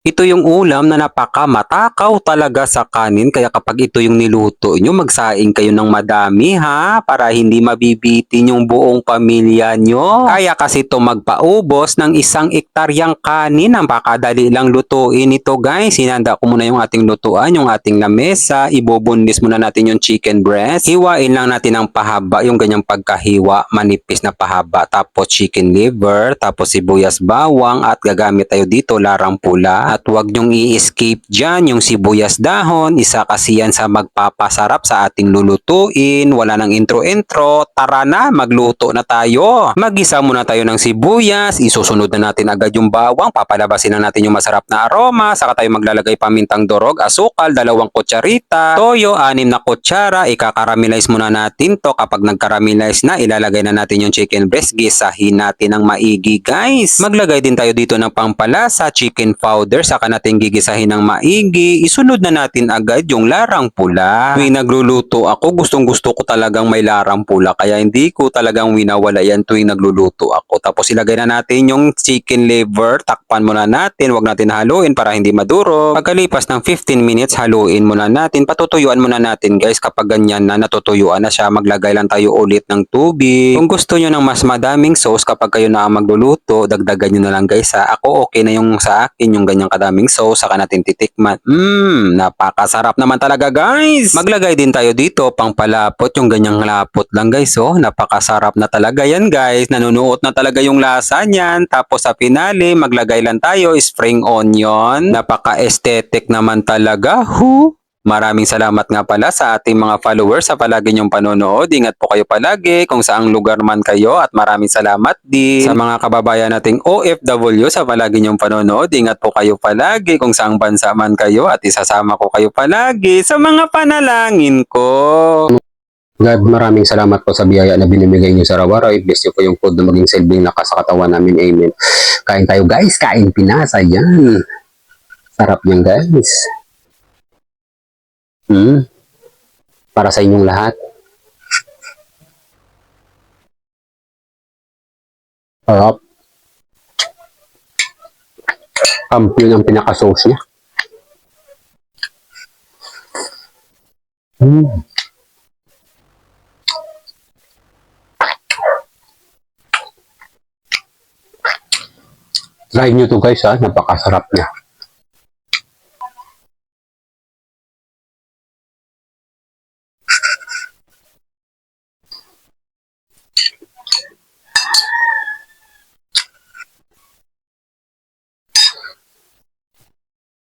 Ito yung ulam na napakamatakaw talaga sa kanin kaya kapag ito yung niluto nyo, magsaing kayo ng madami ha para hindi mabibitin yung buong pamilya nyo. Kaya kasi ito magpaubos ng 1 ektaryang kanin. Napakadali lang lutuin ito guys. Hinanda ko muna yung ating lutuan, yung ating lamesa. Ibubundis muna natin yung chicken breast. Hiwain lang natin ang pahaba, yung ganyang pagkahiwa, manipis na pahaba. Tapos chicken liver, tapos sibuyas bawang at gagamit tayo dito larang pula. At huwag nyong i-escape dyan yung sibuyas dahon. Isa kasi yan sa magpapasarap sa ating lulutuin. Wala nang intro-intro. Tara na, magluto na tayo. Magisa muna tayo ng sibuyas. Isusunod na natin agad yung bawang. Papalabasin na natin yung masarap na aroma. Saka tayo maglalagay pamintang dorog, asukal, 2 kutsarita, toyo, 6 na kutsara. Ika-caramelize muna natin to. Kapag nag-caramelize na, ilalagay na natin yung chicken breast. Gisahin natin ng maigi guys. Maglagay din tayo dito ng pampalasa, chicken powder, saka natin gigisahin ng maigi. Isunod na natin agad yung larang pula. Tuwing nagluluto ako, gustong gusto ko talagang may larang pula kaya hindi ko talagang winawala yan tuwing nagluluto ako. Tapos ilagay na natin yung chicken liver, takpan muna natin, wag natin haluin para hindi madurog. Pagkalipas ng 15 minutes, haluin muna natin, patutuyuan muna natin guys. Kapag ganyan na natutuyuan na siya, maglagay lang tayo ulit ng tubig. Kung gusto nyo ng mas madaming sauce kapag kayo na magluluto, dagdagan nyo na lang guys ha. Ako okay na yung sa akin, yung ganyang kadaming sauce, saka natin titikman. Napakasarap naman talaga guys. Maglagay din tayo dito pang palapot, yung ganyang lapot lang guys. Oh, napakasarap na talaga yan guys. Nanunuot na talaga yung lasa niyan. Tapos sa pinali, maglagay lang tayo spring onion. Napaka-aesthetic naman talaga. Maraming salamat nga pala sa ating mga followers sa palagi niyong panonood. Ingat po kayo palagi kung saang lugar man kayo at maraming salamat din sa mga kababayan nating OFW sa palagi niyong panonood. Ingat po kayo palagi kung saang bansa man kayo at isasama ko kayo palagi sa mga panalangin ko. God, maraming salamat po sa biyaya na binibigay niyo sa araw-araw. I-bless niyo po yung food na maging silbing lakas sa katawan namin. Amen. Kain tayo guys, kain Pinasa yan. Sarap niyan guys. Para sa inyong lahat. Sarap. Yun ang pinaka-sauce niya. Try nyo to guys ha, napakasarap niya.